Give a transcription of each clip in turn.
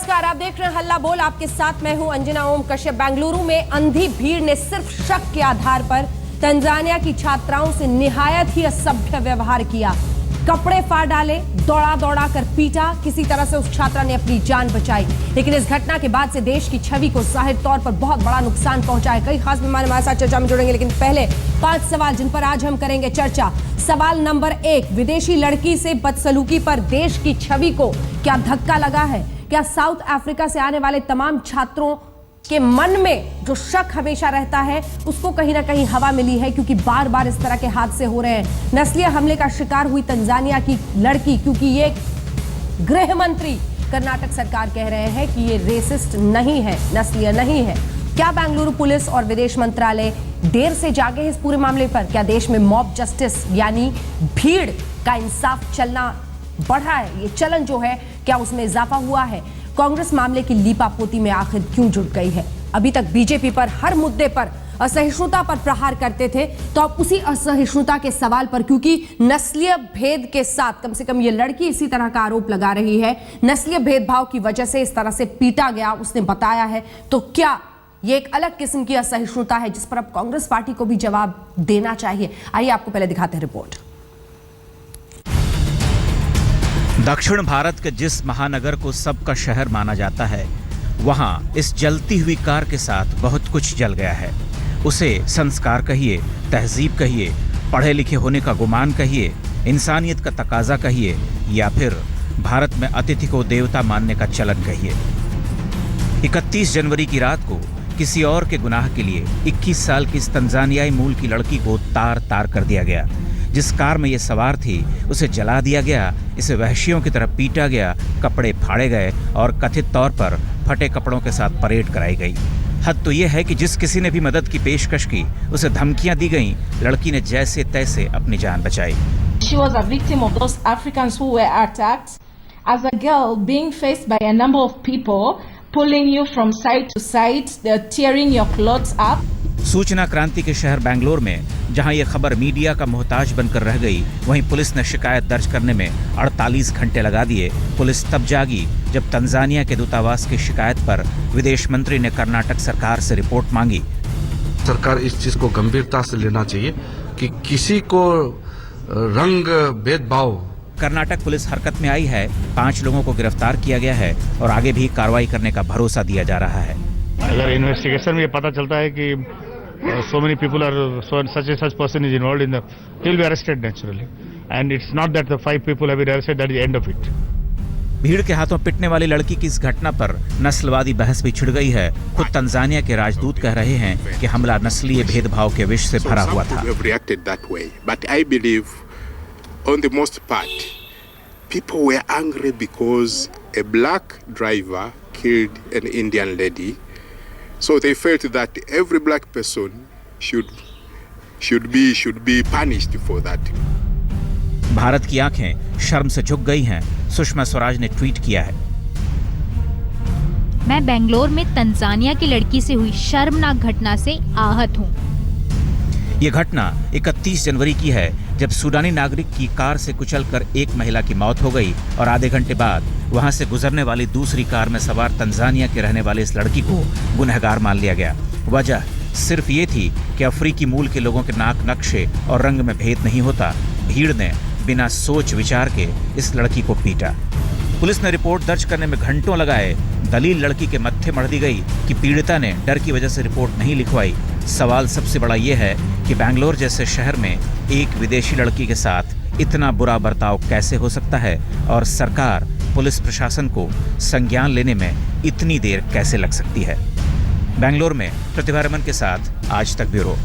नमस्कार, आप देख रहे हैं हल्ला बोल। आपके साथ मैं हूं अंजना ओम कश्यप। बेंगलुरु में अंधी भीड़ ने सिर्फ शक के आधार पर तंजानिया की छात्राओं से निहायत ही असभ्य व्यवहार किया। कपड़े फाड़ डाले, दौड़ा दौड़ा कर पीटा। किसी तरह से उस छात्रा ने अपनी जान बचाई, लेकिन इस घटना के बाद से देश की छवि को जाहिर तौर पर बहुत बड़ा नुकसान पहुंचा है। कई खास मेहमान हमारे साथ चर्चा में जुड़ेंगे, लेकिन पहले 5 सवाल जिन पर आज हम करेंगे चर्चा। सवाल नंबर 1, विदेशी लड़की से बदसलूकी पर देश की छवि को क्या धक्का लगा है? क्या साउथ अफ्रीका से आने वाले तमाम छात्रों के मन में जो शक हमेशा रहता है उसको कहीं ना कहीं हवा मिली है, क्योंकि बार बार इस तरह के हादसे हो रहे हैं। नस्लीय हमले का शिकार हुई तंजानिया की लड़की, क्योंकि ये गृह मंत्री कर्नाटक सरकार कह रहे हैं कि ये रेसिस्ट नहीं है, नस्लीय नहीं है। क्या बेंगलुरु पुलिस और विदेश मंत्रालय देर से जागे इस पूरे मामले पर? क्या देश में मॉब जस्टिस यानी भीड़ का इंसाफ चलना बढ़ा है? ये चलन जो है क्या उसमें इजाफा हुआ है? कांग्रेस मामले की लीपापोती में आखिर क्यों जुट गई है? अभी तक बीजेपी पर हर मुद्दे पर असहिष्णुता पर प्रहार करते थे, तो अब उसी असहिष्णुता के सवाल पर, क्योंकि नस्लीय भेद के साथ कम से कम ये लड़की इसी तरह का आरोप लगा रही है, नस्लीय भेदभाव की वजह से इस तरह से पीटा गया उसने बताया है, तो क्या ये एक अलग किस्म की असहिष्णुता है जिस पर अब कांग्रेस पार्टी को भी जवाब देना चाहिए? आइए आपको पहले दिखाते हैं रिपोर्ट। दक्षिण भारत के जिस महानगर को सबका शहर माना जाता है, वहां इस जलती हुई कार के साथ बहुत कुछ जल गया है। उसे संस्कार कहिए, तहजीब कहिए, पढ़े लिखे होने का गुमान कहिए, इंसानियत का तकाजा कहिए, या फिर भारत में अतिथि को देवता मानने का चलन कहिए। 31 जनवरी की रात को किसी और के गुनाह के लिए 21 साल की इस तंजानियाई मूल की लड़की को तार तार कर दिया गया। जिस कार में ये सवार थी उसे जला दिया गया, इसे वहशियों की तरह पीटा गया, कपड़े फाड़े गए और कथित तौर पर फटे कपड़ों के साथ परेड कराई गई। हद तो यह है कि जिस किसी ने भी मदद की पेशकश की उसे धमकियां दी गईं। लड़की ने जैसे तैसे अपनी जान बचाई। She was a victim of those Africans who were attacked. As a girl being faced by a number of people pulling you from side to side, they're tearing your clothes up. सूचना क्रांति के शहर बेंगलोर में जहां ये खबर media का मोहताज बनकर रह गई, वहीं पुलिस ने शिकायत दर्ज करने में 48 घंटे लगा दिए। पुलिस तब जागी जब तंजानिया के दूतावास की शिकायत पर विदेश मंत्री ने कर्नाटक सरकार से रिपोर्ट मांगी। सरकार इस चीज को गंभीरता से लेना चाहिए कि किसी को रंग भेदभाव। कर्नाटक पुलिस हरकत में आई है, 5 लोगों को गिरफ्तार किया गया है और आगे भी कार्रवाई करने का भरोसा दिया जा रहा है। अगर इन्वेस्टिगेशन में ये पता चलता है कि so many people are such person is involved in the, he'll be arrested naturally, and it's not that the 5 people have been arrested, that is the end of it. भीड़ के हाथों पिटने वाली लड़की की इस घटना पर नस्लवादी बहस भी छिड़ गई है। खुद तंजानिया के राजदूत कह रहे हैं कि हमला नस्लीय भेदभाव के विष से भरा हुआ था। But I believe on the most part people were angry because a black driver killed an Indian lady. So they felt that every black person should be punished for that. Bharat की आंखें शर्म से झुक गई हैं, सुषमा स्वराज ने ट्वीट किया है। मैं बेंगलोर में तंजानिया की लड़की से हुई शर्मनाक घटना से आहत हूँ। ये घटना 31 जनवरी की है, जब सूडानी नागरिक की कार से कुचलकर एक महिला की मौत हो गई और आधे घंटे बाद वहां से गुजरने वाली दूसरी कार में सवार तंजानिया के रहने वाले इस लड़की को गुनहगार मान लिया गया। वजह सिर्फ ये थी कि अफ्रीकी मूल के लोगों के नाक नक्शे और रंग में भेद नहीं होता। भीड़ ने बिना सोच विचार के इस लड़की को पीटा। पुलिस ने रिपोर्ट दर्ज करने में घंटों लगाए। दलील लड़की के मत्थे मढ़ दी गई कि पीड़िता ने डर की वजह से रिपोर्ट नहीं लिखवाई। सवाल सबसे बड़ा यह है कि बेंगलोर जैसे शहर में एक विदेशी लड़की के साथ इतना बुरा बर्ताव कैसे हो सकता है, और सरकार पुलिस प्रशासन को संज्ञान लेने में इतनी देर कैसे लग सकती है। बेंगलोर में प्रतिभा रमन के साथ आज तक ब्यूरो।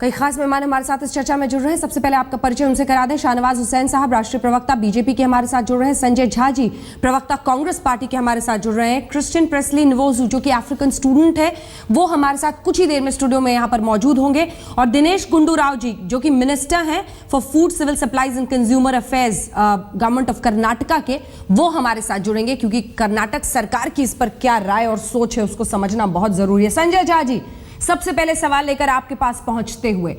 कई खास मेहमान हमारे साथ इस चर्चा में जुड़ रहे हैं। सबसे पहले आपका परिचय उनसे करा दें। शाहनवाज हुसैन साहब, राष्ट्रीय प्रवक्ता बीजेपी के हमारे साथ जुड़ रहे हैं। संजय झा जी, प्रवक्ता कांग्रेस पार्टी के हमारे साथ जुड़ रहे हैं। क्रिश्चियन प्रेस्ली नवोजू, जो कि अफ्रीकन स्टूडेंट है, वो हमारे साथ कुछ ही देर में स्टूडियो में यहाँ पर मौजूद होंगे। और दिनेश गुंडू राव जी, जो कि मिनिस्टर हैं for food, civil supplies and consumer affairs, government of Karnataka के, वो हमारे साथ जुड़ेंगे, क्योंकि कर्नाटक सरकार की इस पर क्या राय और सोच है उसको समझना बहुत जरूरी है। संजय झा जी, सबसे पहले सवाल लेकर आपके पास पहुंचते हुए,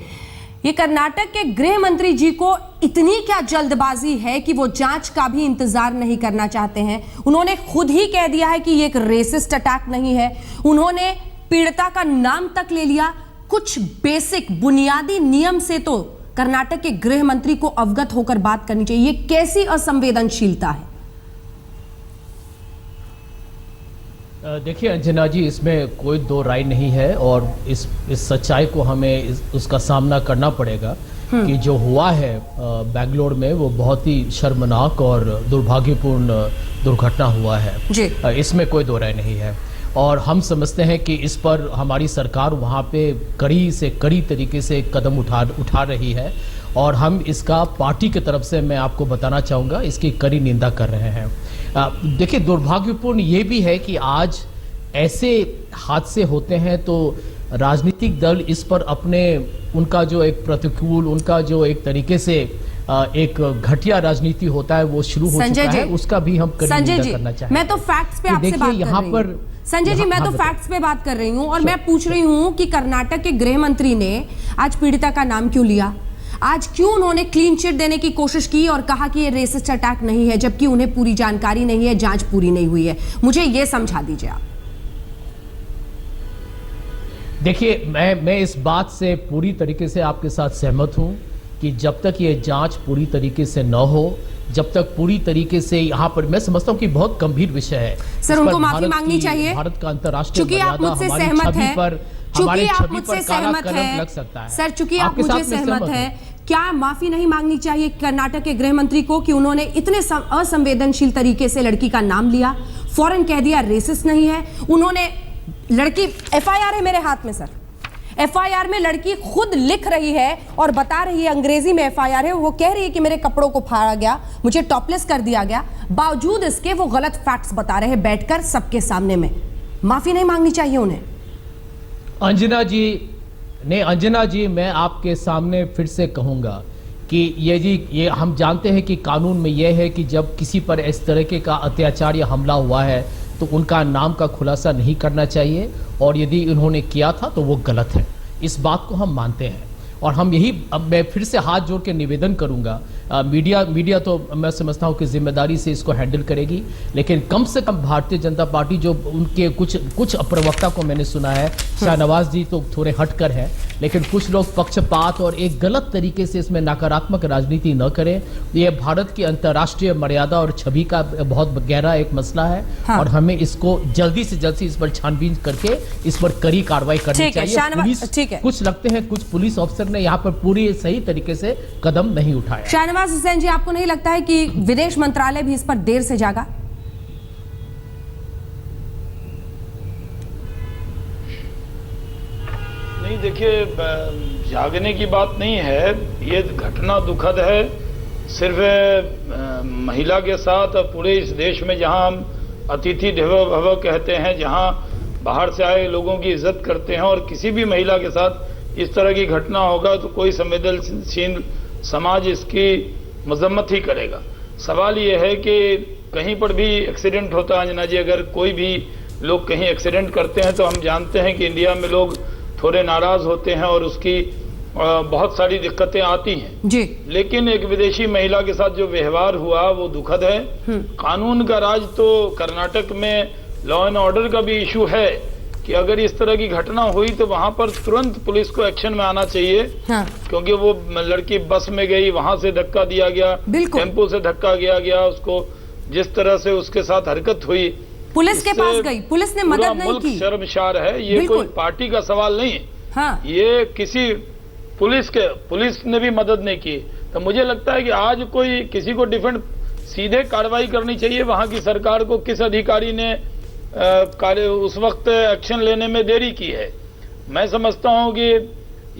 ये कर्नाटक के गृह मंत्री जी को इतनी क्या जल्दबाजी है कि वो जांच का भी इंतजार नहीं करना चाहते हैं। उन्होंने खुद ही कह दिया है कि ये एक रेसिस्ट अटैक नहीं है। उन्होंने पीड़िता का नाम तक ले लिया। कुछ बेसिक बुनियादी नियम से तो कर्नाटक के गृह मंत्री को अवगत होकर बात करनी चाहिए। ये कैसी असंवेदनशीलता है? देखिए अंजना जी, इसमें कोई दो राय नहीं है और इस सच्चाई को हमें उसका सामना करना पड़ेगा कि जो हुआ है बेंगलोर में वो बहुत ही शर्मनाक और दुर्भाग्यपूर्ण दुर्घटना हुआ है जी। इसमें कोई दो राय नहीं है और हम समझते हैं कि इस पर हमारी सरकार वहाँ पे कड़ी से कड़ी तरीके से कदम उठा रही है और हम इसका पार्टी की तरफ से मैं आपको बताना चाहूँगा इसकी कड़ी निंदा कर रहे हैं। देखिए दुर्भाग्यपूर्ण ये भी है कि आज ऐसे हादसे होते हैं तो राजनीतिक दल इस पर अपने उनका जो एक प्रतिकूल उनका जो एक तरीके से एक घटिया राजनीति होता है वो शुरू हो चुका है, उसका भी हम कड़ी निंदा करना चाहेंगे। मैं तो फैक्ट्स पे आपसे बात कर रही हूं। संजय जी, मैं तो फैक्ट्स पे बात कर रही हूं और मैं पूछ रही हूं कि कर्नाटक के गृह मंत्री ने आज पीड़िता का नाम क्यों लिया? आज क्यों उन्होंने क्लीन चिट देने की कोशिश की और कहा कि ये रेसिस्ट अटैक नहीं है, जबकि उन्हें पूरी जानकारी नहीं है, जांच पूरी नहीं हुई है? मुझे ये समझा दीजिए आप। देखिए मैं इस बात से पूरी तरीके से आपके साथ सहमत हूं कि जब तक ये जांच पूरी तरीके से न हो, जब तक पूरी तरीके से यहाँ पर मैं समझता हूँ कि बहुत गंभीर विषय है सर, उनको माफी मांगनी चाहिए। भारत का अंतर्राष्ट्रीय चूंकि आप मुझसे सहमत हैं, चूंकि आप मुझसे सहमत हैं सर, चूंकि आप मुझे सहमत हैं, क्या माफी नहीं मांगनी चाहिए कर्नाटक के गृह मंत्री को कि उन्होंने इतने असंवेदनशील तरीके से लड़की का नाम लिया, फौरन कह दिया रेसिस्ट नहीं है? उन्होंने लड़की एफआईआर है मेरे हाथ में सर, एफआईआर में लड़की खुद लिख रही है और बता रही है, अंग्रेजी में एफआईआर है, वो कह रही है कि मेरे कपड़ों को फाड़ा गया, मुझे टॉपलेस कर दिया गया। बावजूद इसके वो गलत फैक्ट्स बता रहे हैं बैठकर सबके सामने में। माफी नहीं मांगनी चाहिए उन्हें? अंजना जी मैं आपके सामने फिर से कहूंगा कि ये हम जानते हैं कि कानून में यह है कि जब किसी पर इस तरीके का अत्याचार या हमला हुआ है तो उनका नाम का खुलासा नहीं करना चाहिए और यदि उन्होंने किया था तो वो गलत है। इस बात को हम मानते हैं और हम यही अब मैं फिर से हाथ जोड़ के निवेदन करूंगा, मीडिया तो मैं समझता हूं कि जिम्मेदारी से इसको हैंडल करेगी, लेकिन कम से कम भारतीय जनता पार्टी जो उनके कुछ प्रवक्ता को मैंने सुना है, शाहनवाज जी तो थोड़े हटकर हैं, लेकिन कुछ लोग पक्षपात और एक गलत तरीके से इसमें नकारात्मक राजनीति न करें। ये भारत की अंतर्राष्ट्रीय मर्यादा और छवि का बहुत गहरा एक मसला है और हमें इसको जल्दी से जल्द इस पर छानबीन करके इस पर कड़ी कार्रवाई करनी चाहिए। कुछ लगते हैं कुछ पुलिस ऑफिसर ने यहाँ पर पूरी सही तरीके से कदम नहीं उठाया। शाहनवाज हुसैन जी, आपको नहीं लगता है कि विदेश मंत्रालय भी इस पर देर से जागा? नहीं, देखिए जागने की बात नहीं है, ये घटना दुखद है। सिर्फ महिला के साथ पूरे इस देश में जहां हम अतिथि देवो भव कहते हैं, जहां बाहर से आए लोगों की इज्जत करते हैं और किसी भी महिला के साथ इस तरह की घटना होगा तो कोई संवेदनशील समाज इसकी मजम्मत ही करेगा। सवाल ये है कि कहीं पर भी एक्सीडेंट होता है अंजना जी, अगर कोई भी लोग कहीं एक्सीडेंट करते हैं तो हम जानते हैं कि इंडिया में लोग थोड़े नाराज होते हैं और उसकी बहुत सारी दिक्कतें आती हैं जी। लेकिन एक विदेशी महिला के साथ जो व्यवहार हुआ वो दुखद है। कानून का राज तो कर्नाटक में लॉ एंड ऑर्डर का भी इशू है कि अगर इस तरह की घटना हुई तो वहां पर तुरंत पुलिस को एक्शन में आना चाहिए। क्योंकि वो लड़की बस में गई, वहां से धक्का दिया गया, टेम्पो से धक्का गया, उसको जिस तरह से उसके साथ हरकत हुई, पुलिस के पास गई, पुलिस ने मदद नहीं की। शर्मसार है, ये कोई पार्टी का सवाल नहीं है। ये किसी पुलिस ने भी मदद नहीं की। तो मुझे लगता है कि आज कोई किसी को डिफेंड सीधे कार्रवाई करनी चाहिए। वहां की सरकार को किस अधिकारी ने उस वक्त एक्शन लेने में देरी की है। मैं समझता हूं कि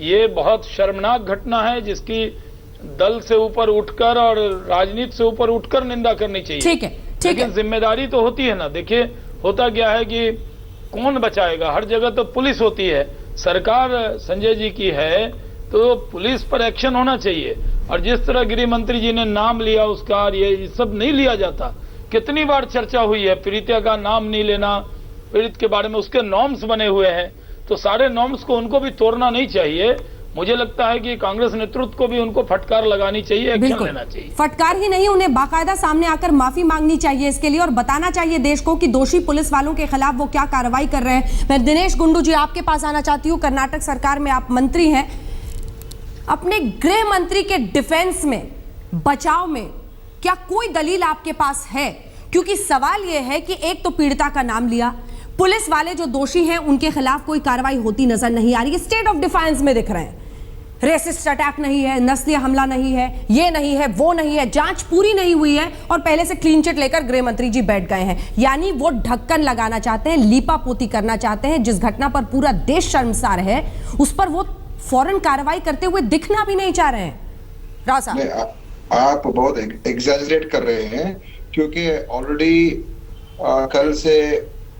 ये बहुत शर्मनाक घटना है जिसकी दल से ऊपर उठकर और राजनीति से ऊपर उठकर निंदा करनी चाहिए। ठीक है, लेकिन जिम्मेदारी तो होती है ना। देखिए होता क्या है कि कौन बचाएगा, हर जगह तो पुलिस होती है। सरकार संजय जी की है तो पुलिस पर एक्शन होना चाहिए। और जिस तरह गृह मंत्री जी ने नाम लिया उसका, ये सब नहीं लिया जाता। कितनी बार चर्चा हुई है, पीड़िता का नाम नहीं लेना, पीड़ित के बारे में उसके नॉर्म्स बने हुए हैं, तो सारे नॉर्म्स को उनको भी तोड़ना नहीं चाहिए। मुझे लगता है कि कांग्रेस नेतृत्व को भी उनको फटकार लगानी चाहिए, एक्शन लेना चाहिए। फटकार ही नहीं, उन्हें बाकायदा सामने आकर माफी मांगनी चाहिए इसके लिए और बताना चाहिए देश को कि दोषी पुलिस वालों के खिलाफ वो क्या कार्रवाई कर रहे हैं। मैं दिनेश गुंडू जी आपके पास आना चाहती हूँ। कर्नाटक सरकार में आप मंत्री हैं, अपने गृह मंत्री के डिफेंस में, बचाव में क्या कोई दलील आपके पास है? क्योंकि सवाल यह है कि एक तो पीड़िता का नाम लिया, पुलिस वाले जो दोषी हैं उनके खिलाफ कोई कार्रवाई होती नजर नहीं आ रही, स्टेट ऑफ डिफाइंस में दिख रहे हैं। रेसिस्ट अटैक नहीं है, नस्लीय हमला नहीं है, ये नहीं है, वो नहीं है, जांच पूरी नहीं हुई है और पहले से क्लीन चिट लेकर गृह मंत्री जी बैठ गए हैं। यानी वो ढक्कन लगाना चाहते हैं, लीपापोती करना चाहते हैं। जिस घटना पर पूरा देश शर्मसार है उस पर वो फौरन कार्रवाई करते हुए दिखना भी नहीं चाह रहे हैं। राव साहब, आप बहुत एग्जैजरेट कर रहे हैं, क्योंकि ऑलरेडी कल से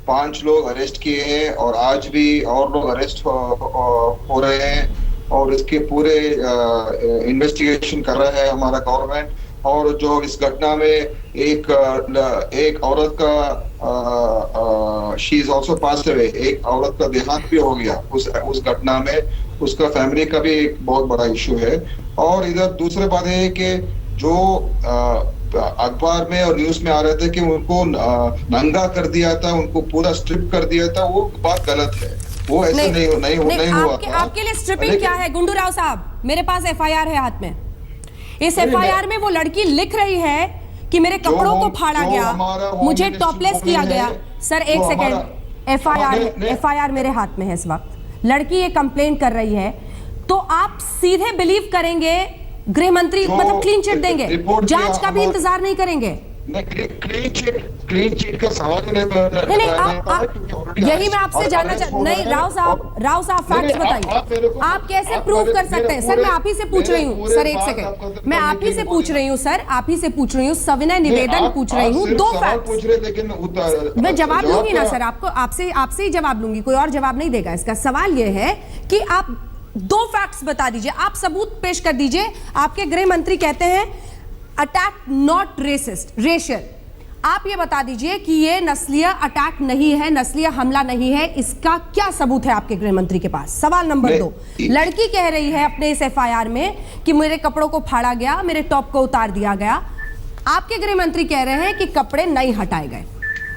5 लोग अरेस्ट किए हैं और आज भी और लोग अरेस्ट हो रहे हैं और इसके पूरे इन्वेस्टिगेशन कर रहा है हमारा गवर्नमेंट। और जो इस घटना में एक औरत का she is also passed away, एक औरत का देहांत भी हो गया उस घटना में, उसका फैमिली का भी एक बहुत बड़ा इशू है। और इधर दूसरी बात है कि जो अखबार में और न्यूज में आ रहे थे कि उनको नंगा कर दिया था, उनको पूरा स्ट्रिप कर दिया था, वो बात गलत है। वो ऐसे नहीं हुआ था। आपके लिए स्ट्रिपिंग क्या है गुंडू राव साहब? मेरे पास एफआईआर है हाथ में। इस एफआईआर में वो लड़की लिख रही है कि मेरे कपड़ों को फाड़ा गया, मुझे टॉपलेस किया गया। सर एक सेकेंड, एफआईआर मेरे हाथ में है इस वक्त। लड़की ये कंप्लेन कर रही है, तो आप सीधे बिलीव करेंगे गृह मंत्री, मतलब क्लीन चिट देंगे, जांच का भी इंतजार नहीं करेंगे? क्लीन चिट का सवाल नहीं, यही मैं आपसे जानना नहीं, राव साहब फैक्ट्स बताइए, आप कैसे प्रूव कर सकते हैं? सर मैं आप ही से पूछ रही हूँ, सर एक सेकंड, मैं आप ही से पूछ रही हूँ, सर आप ही से पूछ रही हूँ, सविनय निवेदन पूछ रही हूँ, 2 फैक्ट्स। मैं जवाब दूंगी ना सर, आपको आपसे ही जवाब लूंगी, कोई और जवाब नहीं देगा इसका। सवाल यह है कि आप 2 फैक्ट्स बता दीजिए, आप सबूत पेश कर दीजिए। आपके गृह मंत्री कहते हैं अटैक नॉट रेसिस्ट, रेशियल। आप ये बता दीजिए कि ये नस्लीय अटैक नहीं है, नस्लीय हमला नहीं है, इसका क्या सबूत है आपके गृह मंत्री के पास? सवाल नंबर 2, लड़की कह रही है अपने इस एफआईआर में कि मेरे कपड़ों को फाड़ा गया, मेरे टॉप को उतार दिया गया। आपके गृह मंत्री कह रहे हैं कि कपड़े नहीं हटाए गए।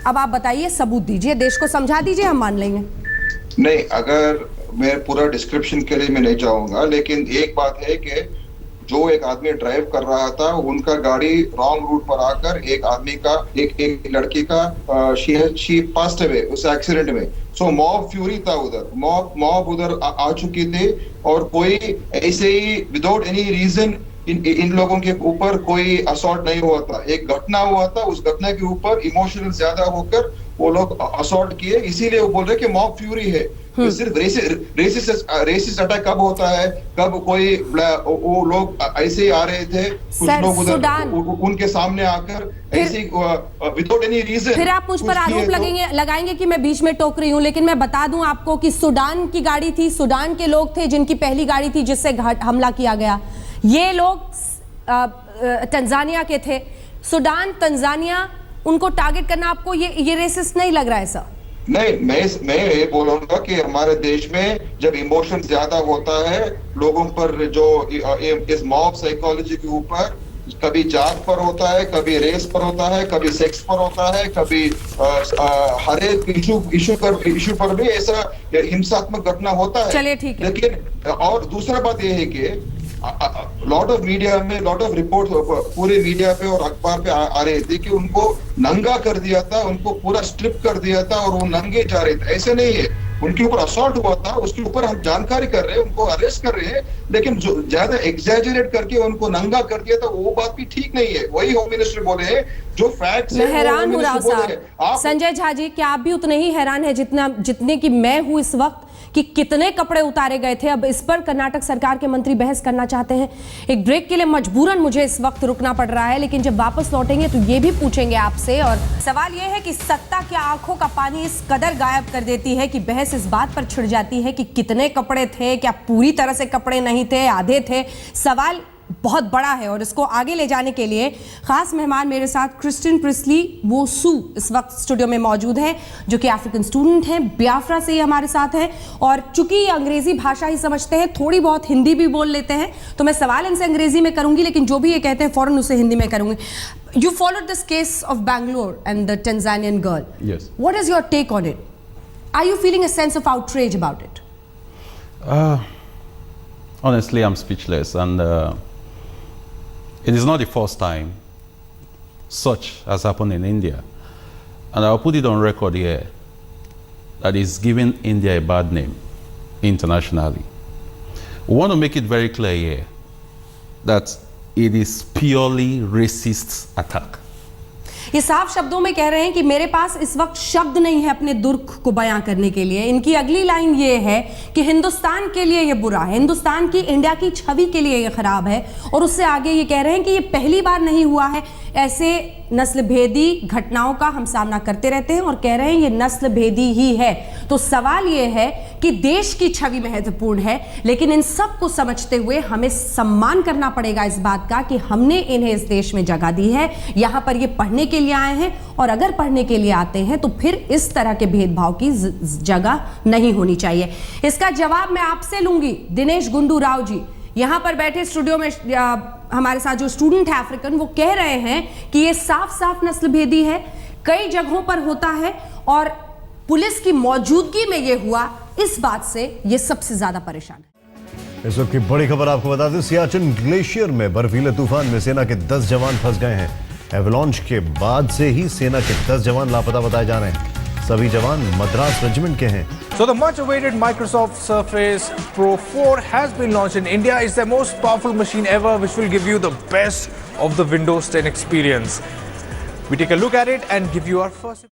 अब आप बताइए, सबूत दीजिए, देश को समझा दीजिए, हम मान लेंगे। नहीं, अगर मैं पूरा डिस्क्रिप्शन के लिए मैं नहीं जाऊंगा, लेकिन एक बात है कि जो एक आदमी ड्राइव कर रहा था, उनका गाड़ी रॉन्ग रूट पर आकर एक आदमी का, एक लड़की का शी पास्ड अवे उस एक्सीडेंट में। सो मॉब फ्यूरी था उधर, मॉब उधर आ चुकी थी और कोई ऐसे ही विदाउट एनी रीजन इन लोगों के ऊपर कोई असॉल्ट नहीं हुआ था। एक घटना हुआ था, उस घटना के ऊपर इमोशनल ज्यादा होकर वो लोग असॉल्ट किए, इसीलिए वो बोल रहे कि मॉब फ्यूरी है। तो सिर्फ रेसिस्ट अटैक कब होता है, कब कोई वो लोग ऐसे ही आ रहे थे, कुछ लोग उधर उनके सामने आकर ऐसे विदाउट एनी रीजन। फिर आप मुझ पर आरोप लगाएंगे कि मैं बीच में टोक रही हूं, लेकिन मैं बता दूं आपको कि सूडान की गाड़ी थी, सूडान के लोग थे जिनकी पहली गाड़ी थी जिससे हमला किया गया। ये लोग तंजानिया के थे। सूडान, तंजानिया, उनको टारगेट करना आपको ये रेसिस्ट नहीं लग रहा है सर? नहीं, मैं ये बोलूंगा कि हमारे देश में जब इमोशन ज्यादा होता है लोगों पर, जो इस मॉब साइकोलॉजी के ऊपर, कभी जात पर होता है, कभी रेस पर होता है, कभी सेक्स पर होता है, कभी हर एक इशू पर भी ऐसा हिंसात्मक घटना होता है। चलिए ठीक है। लेकिन और दूसरा बात यह है कि लॉट ऑफ मीडिया में, लॉट ऑफ रिपोर्ट पूरे मीडिया पे और अखबार पे आ रहे थे कि उनको नंगा कर दिया था, उनको पूरा स्ट्रिप कर दिया था और वो नंगे जा रहे थे। ऐसे नहीं है, उनके ऊपर असॉल्ट हुआ था, उसके ऊपर हम जानकारी कर रहे हैं, उनको अरेस्ट कर रहे हैं, लेकिन जो ज्यादा एग्जैजरेट करके उनको नंगा कर दिया था वो बात भी ठीक नहीं है। वही होम मिनिस्टर बोले हैं, जो फैक्ट्स है। मैं हैरान हूं राव साहब, संजय झा जी, क्या आप भी उतने ही हैरान है जितने की मैं हूं इस वक्त कि कितने कपड़े उतारे गए थे? अब इस पर कर्नाटक सरकार के मंत्री बहस करना चाहते हैं। एक ब्रेक के लिए मजबूरन मुझे इस वक्त रुकना पड़ रहा है, लेकिन जब वापस लौटेंगे तो ये भी पूछेंगे आपसे। और सवाल ये है कि सत्ता क्या आंखों का पानी इस कदर गायब कर देती है कि बहस इस बात पर छिड़ जाती है कि कितने कपड़े थे, क्या पूरी तरह से कपड़े नहीं थे, आधे थे। सवाल बहुत बड़ा है और इसको आगे ले जाने के लिए खास मेहमान मेरे साथ क्रिस्टिन प्रिस्ली वोसू इस वक्त स्टूडियो में मौजूद हैं, जो कि अफ्रीकन स्टूडेंट हैं, बियाफ्रा से ही हमारे साथ हैं। और चूंकि ये अंग्रेजी भाषा ही समझते हैं, थोड़ी बहुत हिंदी भी बोल लेते हैं, तो मैं सवाल इनसे अंग्रेजी में करूंगी, लेकिन जो भी ये कहते हैं फौरन उसे हिंदी में करूंगी। You followed this case of Bangalore and the Tanzanian girl. Yes. What is your take on it? Are you feeling a sense of outrage about it? Honestly, I'm speechless, and it is not the first time such has happened in India. And I'll put it on record here that is giving India a bad name internationally. We want to make it very clear here that it is purely racist attack. ये साफ शब्दों में कह रहे हैं कि मेरे पास इस वक्त शब्द नहीं है अपने दुख को बयां करने के लिए। इनकी अगली लाइन ये है कि हिंदुस्तान के लिए ये बुरा है, हिंदुस्तान की, इंडिया की छवि के लिए ये खराब है। और उससे आगे ये कह रहे हैं कि ये पहली बार नहीं हुआ है, ऐसे नस्ल भेदी घटनाओं का हम सामना करते रहते हैं, और कह रहे हैं ये नस्ल भेदी ही है। तो सवाल ये है कि देश की छवि महत्वपूर्ण है, लेकिन इन सब को समझते हुए हमें सम्मान करना पड़ेगा इस बात का कि हमने इन्हें इस देश में जगह दी है, यहां पर ये पढ़ने के लिए आए हैं, और अगर पढ़ने के लिए आते हैं तो फिर इस तरह के भेदभाव की जगह नहीं होनी चाहिए। इसका जवाब मैं आपसे लूंगी। दिनेश गुंडू राव जी यहां पर बैठे स्टूडियो में हमारे साथ जो स्टूडेंट है अफ्रीकन, वो कह रहे हैं कि ये साफ साफ नस्ल भेदी है, कई जगहों पर होता है, और पुलिस की मौजूदगी में ये हुआ, इस बात से ये सबसे ज्यादा परेशान है। इस वक्त की बड़ी खबर आपको बता दें, सियाचिन ग्लेशियर में बर्फीले तूफान में सेना के 10 जवान फंस गए हैं। एवलांच के बाद से ही सेना के 10 जवान लापता बताए जा रहे हैं। सभी जवान मद्रास रेजिमेंट के हैं। So the much awaited Microsoft Surface Pro 4 has been launched in India. It's the most powerful machine ever, which will give you the best of the Windows 10 experience. We take a look at it and give you our first